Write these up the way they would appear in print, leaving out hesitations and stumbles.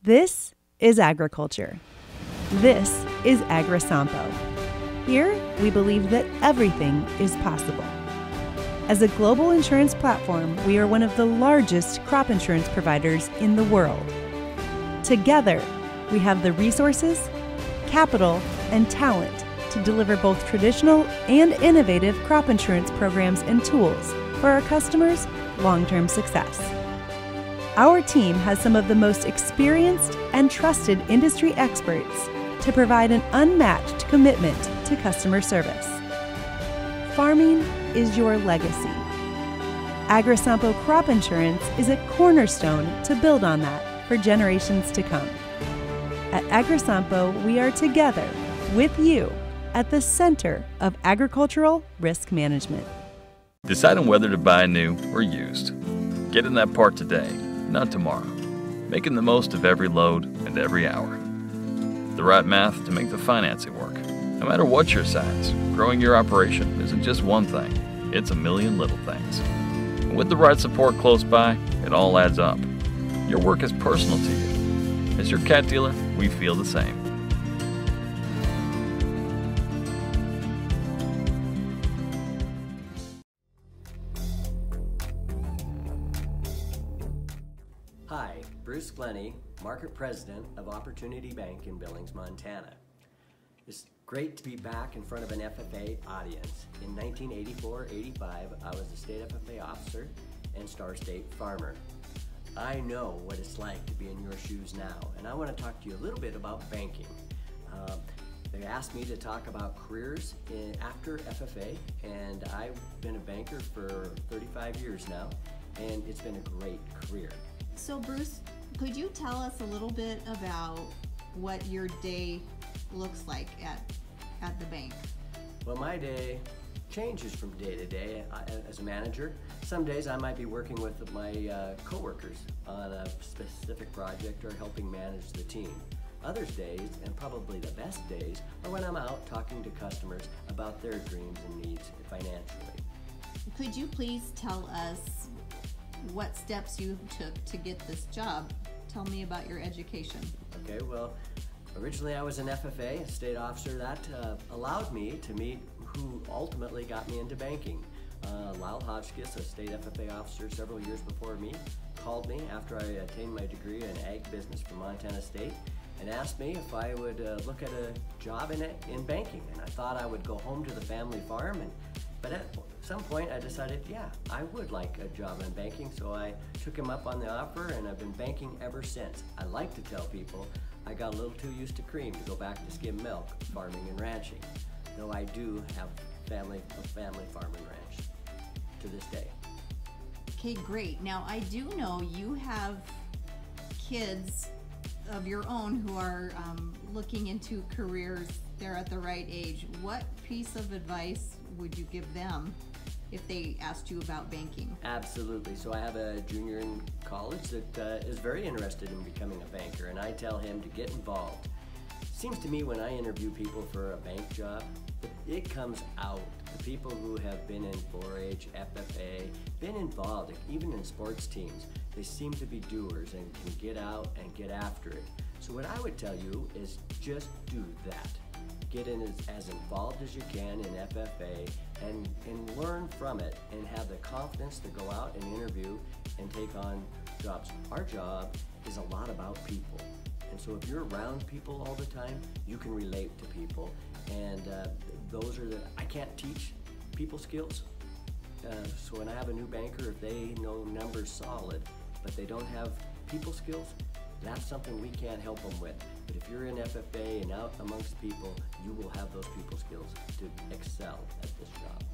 This is agriculture. This is AgriSampo. Here, we believe that everything is possible. As a global insurance platform, we are one of the largest crop insurance providers in the world. Together, we have the resources, capital, and talent to deliver both traditional and innovative crop insurance programs and tools for our customers' long-term success. Our team has some of the most experienced and trusted industry experts to provide an unmatched commitment to customer service. Farming is your legacy. AgriSampo Crop Insurance is a cornerstone to build on that for generations to come. At AgriSampo, we are together with you at the center of agricultural risk management. Decide on whether to buy new or used. Get in that part today, not tomorrow. Making the most of every load and every hour. The right math to make the financing work. No matter what your size, growing your operation isn't just one thing, it's a million little things. And with the right support close by, it all adds up. Your work is personal to you. As your cat dealer, we feel the same. Hi, Bruce Glennie, Market President of Opportunity Bank in Billings, Montana. It's great to be back in front of an FFA audience. In 1984-85, I was a state FFA officer and Star State farmer. I know what it's like to be in your shoes now, and I want to talk to you a little bit about banking. They asked me to talk about careers after FFA, and I've been a banker for 35 years now, and it's been a great career. So Bruce, could you tell us a little bit about what your day looks like at the bank? Well, my day changes from day to day as a manager. Some days I might be working with my coworkers on a specific project or helping manage the team. Other days, and probably the best days, are when I'm out talking to customers about their dreams and needs financially. Could you please tell us what steps you took to get this job? Tell me about your education. Okay, well, originally I was an FFA, a state officer. That allowed me to meet who ultimately got me into banking. Lyle Hotchkiss, a state FFA officer several years before me, called me after I attained my degree in ag business from Montana State and asked me if I would look at a job in banking. And I thought I would go home to the family farm, but at some point I decided, yeah, I would like a job in banking, so I took him up on the offer, and I've been banking ever since. I like to tell people I got a little too used to cream to go back to skim milk, farming and ranching, though I do have a family farm and ranch to this day. Okay, great. Now I do know you have kids of your own who are looking into careers. They're at the right age. What piece of advice would you give them if they asked you about banking? Absolutely. So I have a junior in college that is very interested in becoming a banker, and I tell him to get involved. Seems to me when I interview people for a bank job, it comes out. The people who have been in 4-H, FFA, been involved, even in sports teams, they seem to be doers and can get out and get after it. So what I would tell you is just do that. Get in as involved as you can in FFA and learn from it and have the confidence to go out and interview and take on jobs. Our job is a lot about people. And so if you're around people all the time, you can relate to people. And those are I can't teach people skills. So when I have a new banker, if they know numbers solid, but they don't have people skills, that's something we can't help them with. But if you're in FFA and out amongst people, you will have those people skills to excel at this job.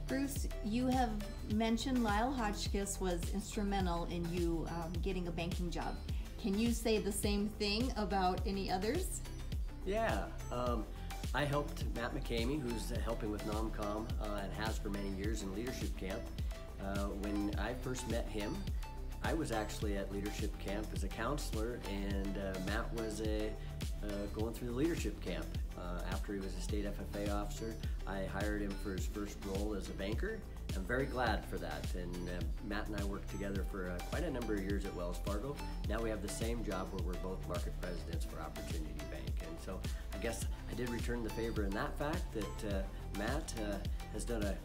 Bruce, you have mentioned Lyle Hotchkiss was instrumental in you getting a banking job. Can you say the same thing about any others? Yeah, I helped Matt McCamey, who's helping with NomCom and has for many years in leadership camp. When I first met him, I was actually at leadership camp as a counselor, and Matt was going through the leadership camp. After he was a state FFA officer, I hired him for his first role as a banker, I'm very glad for that. And Matt and I worked together for quite a number of years at Wells Fargo. Now we have the same job where we're both market presidents for Opportunity Bank. And so I guess I did return the favor in that fact that Matt has done a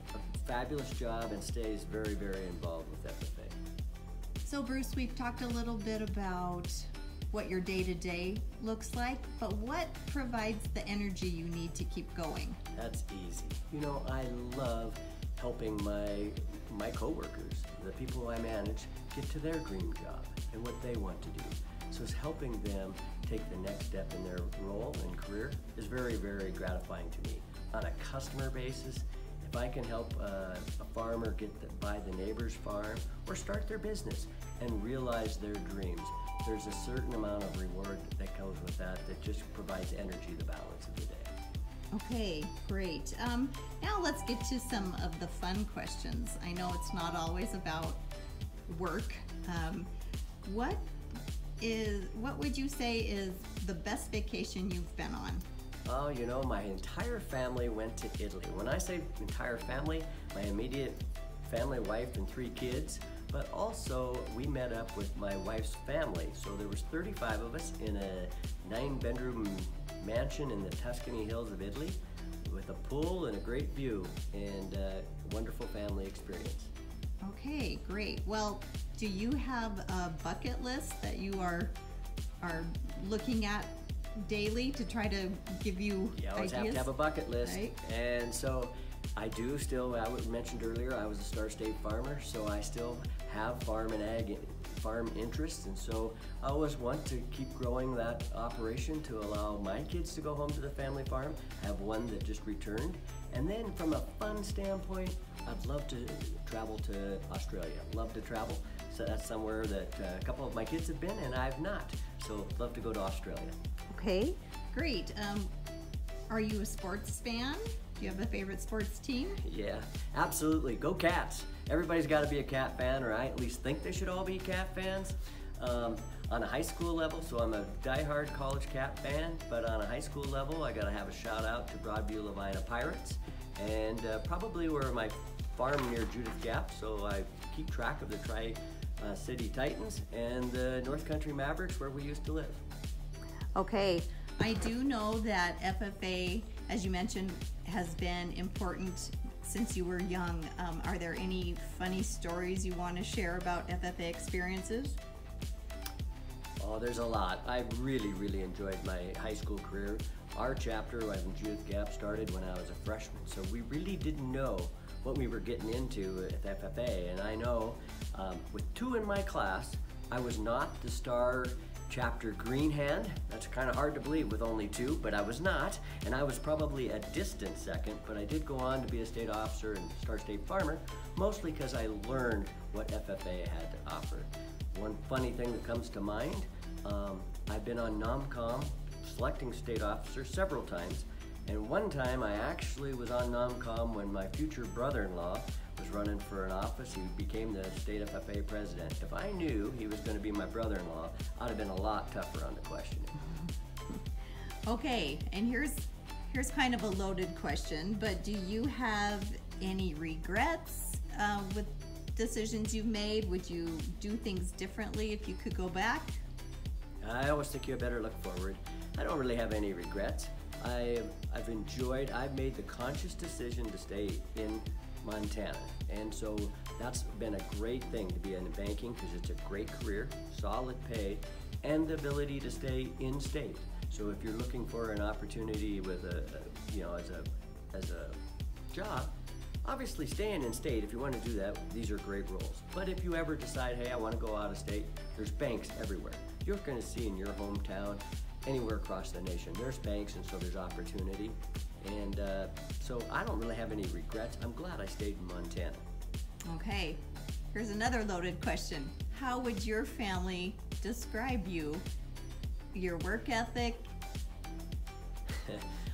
fabulous job and stays very, very involved with FFA. So Bruce, we've talked a little bit about what your day-to-day looks like, but what provides the energy you need to keep going? That's easy. You know, I love helping my coworkers, the people who I manage, get to their dream job and what they want to do. So it's helping them take the next step in their role and career is very, very gratifying to me. On a customer basis, if I can help a farmer buy the neighbor's farm or start their business and realize their dreams, there's a certain amount of reward that comes with that just provides energy the balance of the day. Okay, great. Now let's get to some of the fun questions. I know it's not always about work. What would you say is the best vacation you've been on? Oh, you know, my entire family went to Italy. When I say entire family, my immediate family, wife, and 3 kids, but also we met up with my wife's family. So there was 35 of us in a 9-bedroom mansion in the Tuscany Hills of Italy with a pool and a great view and a wonderful family experience. Okay, great. Well, do you have a bucket list that you are looking at daily to try to give you You always ideas? have to have a bucket list. Right. And so I do still, I mentioned earlier, I was a Star State farmer, so I still have farm interests, and so I always want to keep growing that operation to allow my kids to go home to the family farm. I have one that just returned. And then from a fun standpoint, I'd love to travel to Australia. Love to travel. So that's somewhere that a couple of my kids have been and I've not. So love to go to Australia. Okay, great. Are you a sports fan? Do you have a favorite sports team? Yeah, absolutely. Go Cats. Everybody's got to be a Cat fan, or I at least think they should all be Cat fans. On a high school level, so I'm a diehard college Cat fan, but on a high school level, I got to have a shout out to Broadview Lavina Pirates, and probably where my farm near Judith Gap, so I keep track of the Tri-City Titans and the North Country Mavericks, where we used to live. Okay, I do know that FFA, as you mentioned, has been important since you were young. Are there any funny stories you want to share about FFA experiences? Oh, there's a lot. I really, really enjoyed my high school career. Our chapter in Judith Gap started when I was a freshman, so we really didn't know what we were getting into at FFA. And I know with 2 in my class, I was not the star chapter green hand. That's kind of hard to believe with only 2, but I was not. And I was probably a distant second, but I did go on to be a state officer and Star State farmer, mostly because I learned what FFA had to offer. One funny thing that comes to mind, I've been on NOMCOM selecting state officers several times, and one time I actually was on NOMCOM when my future brother-in-law was running for an office. He became the state FFA president. If I knew he was going to be my brother-in-law, I'd have been a lot tougher on the questioning. Okay, and here's kind of a loaded question, but do you have any regrets with decisions you've made? Would you do things differently if you could go back? I always think you better look forward. I don't really have any regrets. I've made the conscious decision to stay in Montana, and so that's been a great thing to be in banking because it's a great career, solid pay, and the ability to stay in state. So if you're looking for an opportunity with as a job, obviously staying in state, if you want to do that, these are great roles. But if you ever decide, hey, I want to go out of state, there's banks everywhere. You're going to see in your hometown, anywhere across the nation, there's banks, and so there's opportunity. And so I don't really have any regrets. I'm glad I stayed in Montana. Okay, here's another loaded question. How would your family describe you? Your work ethic?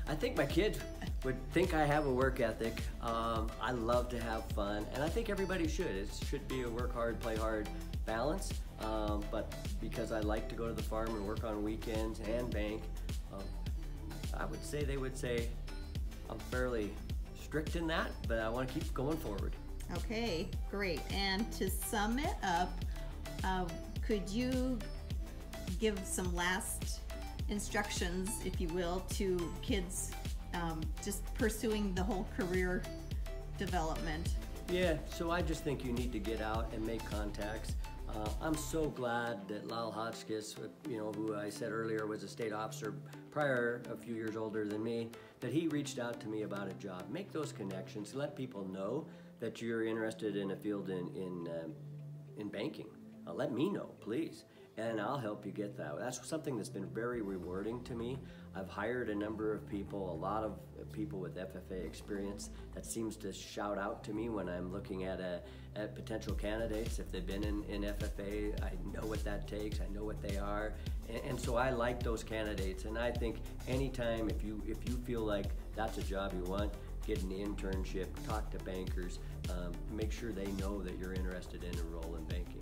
I think my kids would think I have a work ethic. I love to have fun, and I think everybody should. It should be a work hard, play hard balance. But because I like to go to the farm and work on weekends and bank, they would say I'm fairly strict in that, but I want to keep going forward. Okay, great. And to sum it up, could you give some last instructions, if you will, to kids just pursuing the whole career development? Yeah, so I just think you need to get out and make contacts. I'm so glad that Lyle Hotchkiss, who I said earlier was a state officer prior, a few years older than me, that he reached out to me about a job. Make those connections. Let people know that you're interested in a field in banking. Let me know, please, and I'll help you get that. That's something that's been very rewarding to me. I've hired a number of people, a lot of people with FFA experience that seems to shout out to me when I'm looking at potential candidates. If they've been in FFA, I know what that takes, I know what they are, and so I like those candidates. And I think anytime, if you feel like that's a job you want, get an internship, talk to bankers, make sure they know that you're interested in a role in banking.